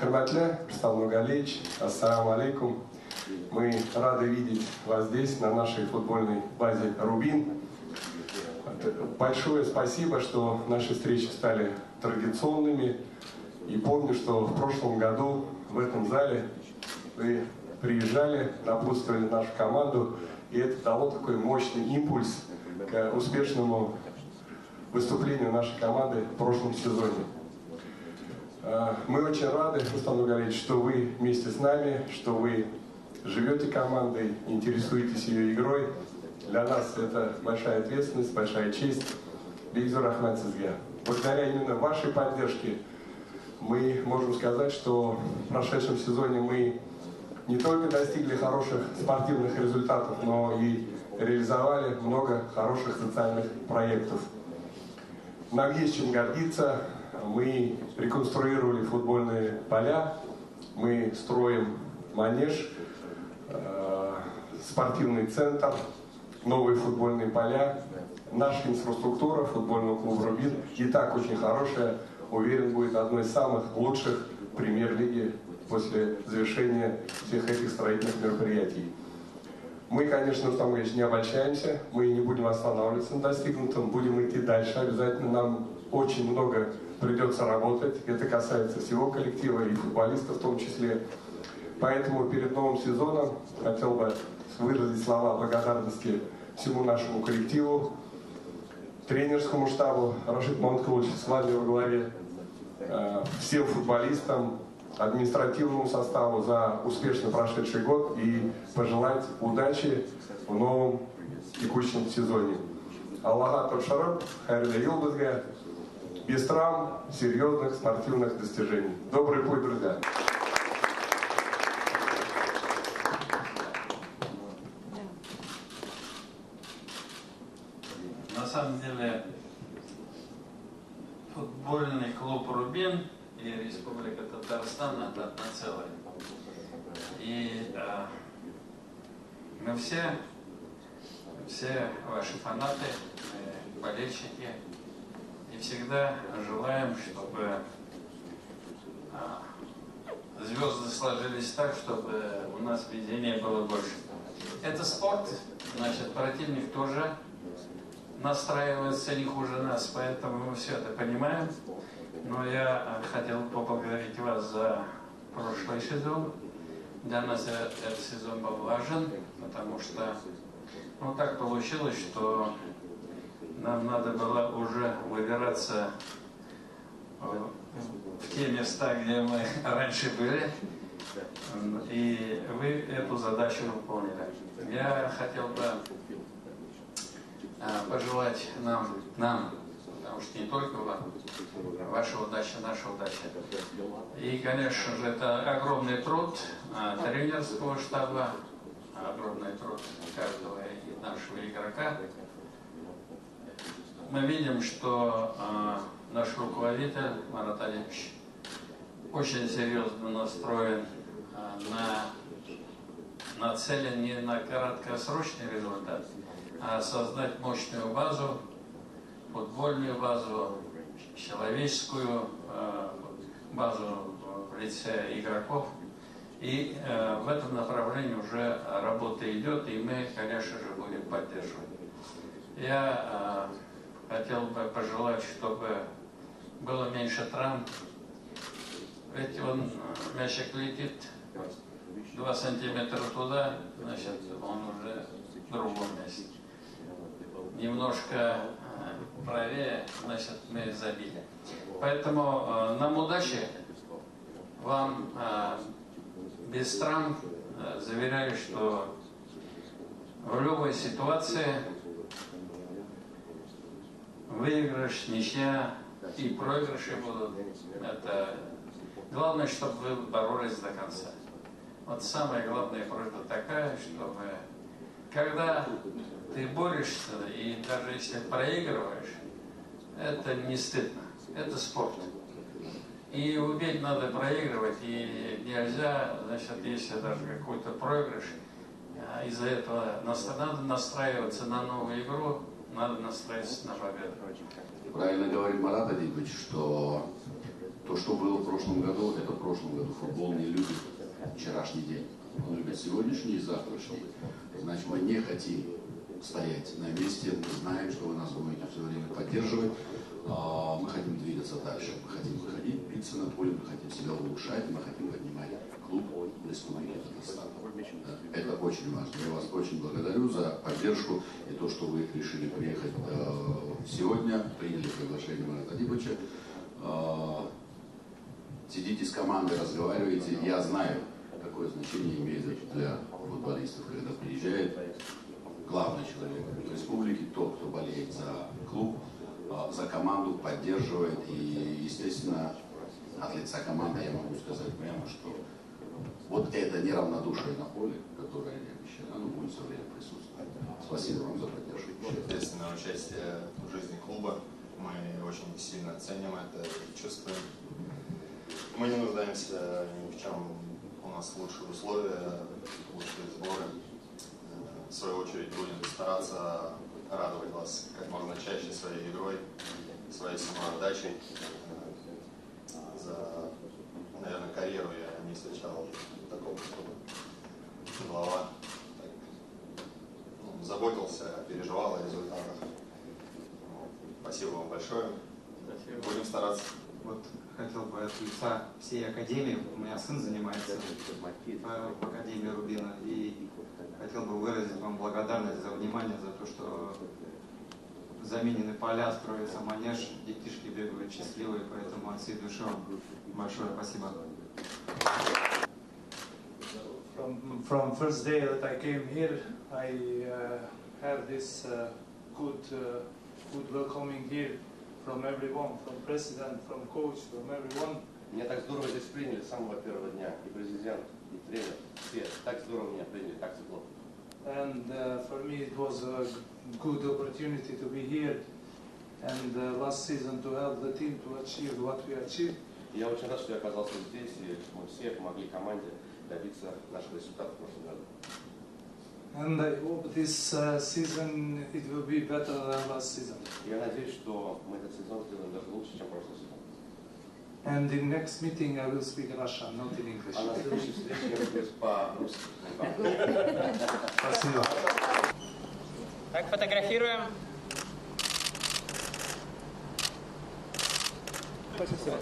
Хурматлы, Рустам Нургалиевич, ассаламу алейкум. Мы рады видеть вас здесь, на нашей футбольной базе «Рубин». Большое спасибо, что наши встречи стали традиционными. И помню, что в прошлом году в этом зале вы приезжали, напутствовали нашу команду, и это дало такой мощный импульс к успешному выступлению нашей команды в прошлом сезоне. Мы очень рады, Рустам Нургалиевич, что вы вместе с нами, что вы живете командой, интересуетесь ее игрой. Для нас это большая ответственность, большая честь. Бигзур Ахмад Сизге. Благодаря именно вашей поддержке мы можем сказать, что в прошедшем сезоне мы не только достигли хороших спортивных результатов, но и реализовали много хороших социальных проектов. Нам есть чем гордиться. Мы реконструировали футбольные поля, мы строим манеж, спортивный центр, новые футбольные поля. Наша инфраструктура футбольного клуба «Рубин» и так очень хорошая. Уверен, будет одной из самых лучших премьер-лиги после завершения всех этих строительных мероприятий. Мы, конечно, там, не обольщаемся, мы не будем останавливаться на достигнутом, будем идти дальше. Обязательно нам очень много придется работать. Это касается всего коллектива и футболистов в том числе. Поэтому перед новым сезоном хотел бы выразить слова благодарности всему нашему коллективу, тренерскому штабу, Рашид Маматкулович с вами во главе, всем футболистам, административному составу за успешно прошедший год и пожелать удачи в новом текущем сезоне. Аллаха Тошараб, Хайрда Юлбазга, без травм, серьезных спортивных достижений. Добрый путь, друзья! На самом деле, футбольный клуб «Рубин» и Республика Татарстан – это одно целое. И мы все ваши фанаты, болельщики, и всегда желаем, чтобы звезды сложились так, чтобы у нас везения было больше. Это спорт, значит, противник тоже настраивается не хуже нас, поэтому мы все это понимаем. Но я хотел поблагодарить вас за прошлый сезон. Для нас этот сезон был важен, потому что так получилось, что нам надо было уже выбираться в те места, где мы раньше были, и вы эту задачу выполнили. Я хотел бы пожелать нам, потому что не только вам, ваша удача, наша удача. И, конечно же, это огромный труд тренерского штаба, огромный труд каждого нашего игрока. Мы видим, что наш руководитель Марат Алиевич очень серьезно настроен, нацелен не на краткосрочный результат, а создать мощную базу, футбольную базу, человеческую базу в лице игроков. И в этом направлении уже работа идет, и мы, конечно же, будем поддерживать. Я хотел бы пожелать, чтобы было меньше травм. Ведь мячик летит 2 сантиметра туда, значит, он уже в другом месте. Немножко правее, значит, мы забили. Поэтому нам удачи, вам без травм. Заверяю, что в любой ситуации выигрыш, ничья и проигрыши будут. Это главное, чтобы вы боролись до конца. Вот самая главная просьба такая, чтобы когда ты борешься, и даже если проигрываешь, это не стыдно, это спорт. И уметь надо проигрывать, и нельзя, значит, если даже какой-то проигрыш, из-за этого надо настраиваться на новую игру, надо настраиваться на победу. Правильно говорит Марат Адибович, что то, что было в прошлом году, это в прошлом году. Футбол не любит вчерашний день. Он любит сегодняшний и завтрашний. Значит, мы не хотим стоять на месте, мы знаем, что вы нас будете все время поддерживать. Мы хотим двигаться дальше, мы хотим выходить, биться на поле, мы хотим себя улучшать, мы хотим поднимать клуб в Республике Татарстан. Это очень важно. Я вас очень благодарю за поддержку и то, что вы решили приехать сегодня, приняли приглашение Марата Адибовича. Сидите с командой, разговариваете. Я знаю, какое значение имеет это для футболистов, когда приезжает главный человек республики, тот, кто болеет за клуб, за команду, поддерживает. И, естественно, от лица команды я могу сказать прямо, что вот это неравнодушие на поле, которое я обещаю, оно будет все время присутствовать. Спасибо вам за поддержку. Ответственное участие в жизни клуба. Мы очень сильно ценим это и чувствуем. Мы не нуждаемся ни в чем. У нас лучшие условия, лучшие сборы. В свою очередь будем стараться радовать вас как можно чаще своей игрой, своей самоотдачей. За, наверное, карьеру я не встречал такого, чтобы глава заботился, переживал о результатах. Спасибо вам большое. Спасибо. Будем стараться. Вот хотел бы от лица всей академии, у меня сын занимается в академии Рубина, и хотел бы выразить вам благодарность за внимание, за то, что заменены поля, строится манеж, детишки бегают счастливые, поэтому от всей души вам большое спасибо. From first day that I came here, I have this good welcoming here from everyone, from president, from coach, from everyone. Меня так здорово здесь приняли с самого первого дня. И президент, и тренер, все так здорово меня приняли, так тепло. And for me it was a good opportunity to be here and last season to help the team to achieve what we achieved. И я очень рад, что я оказался здесь, и мы все помогли команде добиться нашего результата в прошлом году. And I hope this season it will be better than last season. Я надеюсь, что мы этот сезон сделаем даже лучше, чем прошлый сезон. And in next meeting I will speak Russian, not in English. А на следующей встрече я буду по-русски. Спасибо. Так, фотографируем. Спасибо.